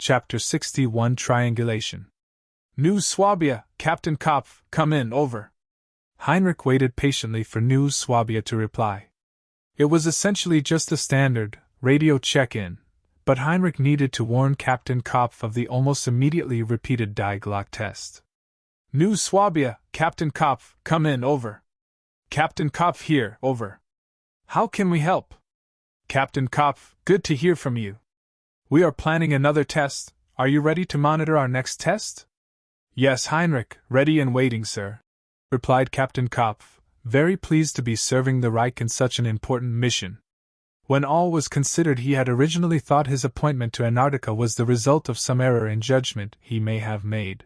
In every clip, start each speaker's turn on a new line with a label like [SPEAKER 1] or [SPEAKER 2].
[SPEAKER 1] Chapter 61 Triangulation. New Swabia, Captain Kopf, come in, over. Heinrich waited patiently for New Swabia to reply. It was essentially just a standard radio check-in, but Heinrich needed to warn Captain Kopf of the almost immediately repeated Die Glocke test. New Swabia, Captain Kopf, come in, over. Captain Kopf here, over. How can we help? Captain Kopf, good to hear from you. We are planning another test. Are you ready to monitor our next test? Yes, Heinrich, ready and waiting, sir, replied Captain Kopf, very pleased to be serving the Reich in such an important mission. When all was considered, he had originally thought his appointment to Antarctica was the result of some error in judgment he may have made.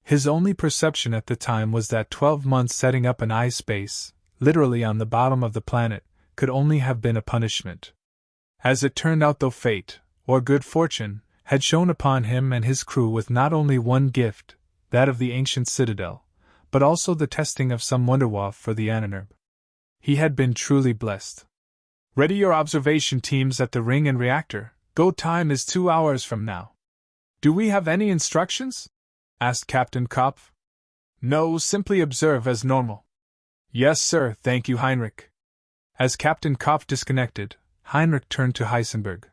[SPEAKER 1] His only perception at the time was that 12 months setting up an ice base, literally on the bottom of the planet, could only have been a punishment. As it turned out, though, fate, or good fortune, had shone upon him and his crew with not only one gift, that of the ancient citadel, but also the testing of some wonderwaffe for the Ahnenerbe. He had been truly blessed. Ready your observation teams at the ring and reactor. Go time is 2 hours from now. Do we have any instructions? Asked Captain Kopf. No, simply observe as normal. Yes, sir, thank you, Heinrich. As Captain Kopf disconnected, Heinrich turned to Heisenberg.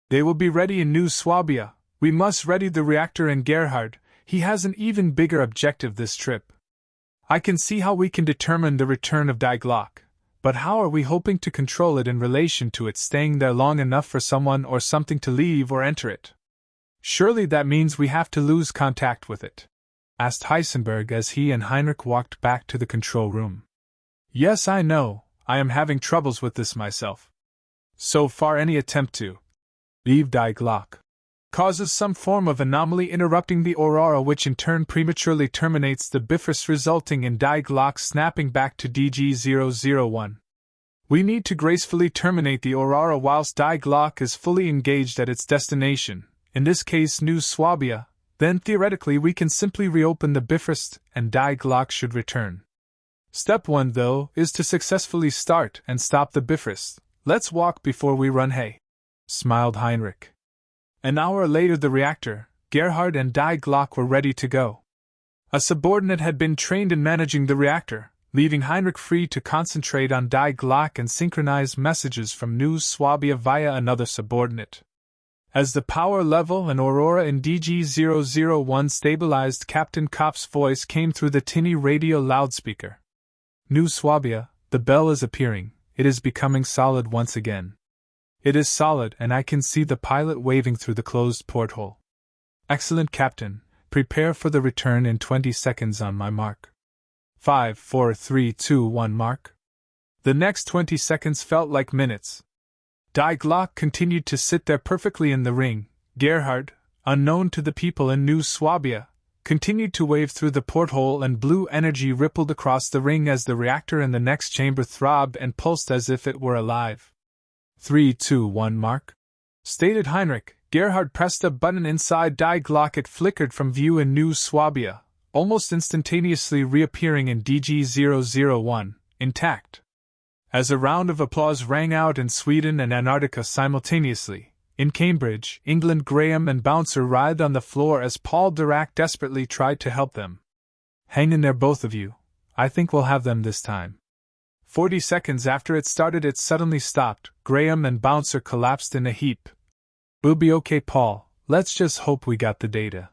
[SPEAKER 1] They will be ready in New Swabia. We must ready the reactor in Gerhard. He has an even bigger objective this trip. I can see how we can determine the return of Die Glocke, but how are we hoping to control it in relation to it staying there long enough for someone or something to leave or enter it? Surely that means we have to lose contact with it, asked Heisenberg as he and Heinrich walked back to the control room. Yes, I know. I am having troubles with this myself. So far, any attempt to leave Die Glocke causes some form of anomaly interrupting the aurora, which in turn prematurely terminates the Bifrost, resulting in Die Glocke snapping back to DG-001. We need to gracefully terminate the aurora whilst Die Glocke is fully engaged at its destination, in this case New Swabia. Then theoretically we can simply reopen the Bifrost and Die Glocke should return. Step 1, though, is to successfully start and stop the Bifrost. Let's walk before we run, hey? Smiled Heinrich. An hour later, the reactor, Gerhard, and Die Glocke were ready to go. A subordinate had been trained in managing the reactor, leaving Heinrich free to concentrate on Die Glocke and synchronize messages from New Swabia via another subordinate. As the power level and aurora in DG-001 stabilized, Captain Kopf's voice came through the tinny radio loudspeaker. New Swabia, the bell is appearing. It is becoming solid once again. It is solid, and I can see the pilot waving through the closed porthole. Excellent, Captain. Prepare for the return in 20 seconds on my mark. 5, 4, 3, 2, 1 mark. The next 20 seconds felt like minutes. Die Glocke continued to sit there perfectly in the ring. Gerhard, unknown to the people in New Swabia, continued to wave through the porthole, and blue energy rippled across the ring as the reactor in the next chamber throbbed and pulsed as if it were alive. 3, 2, 1 mark, stated Heinrich. Gerhard pressed a button inside Die Glocke. It flickered from view in New Swabia, almost instantaneously reappearing in DG-001, intact. As a round of applause rang out in Sweden and Antarctica simultaneously, in Cambridge, England, Graham and Bouncer writhed on the floor as Paul Dirac desperately tried to help them. Hang in there, both of you. I think we'll have them this time. 40 seconds after it started, it suddenly stopped. Graham and Bouncer collapsed in a heap. We'll be okay, Paul. Let's just hope we got the data.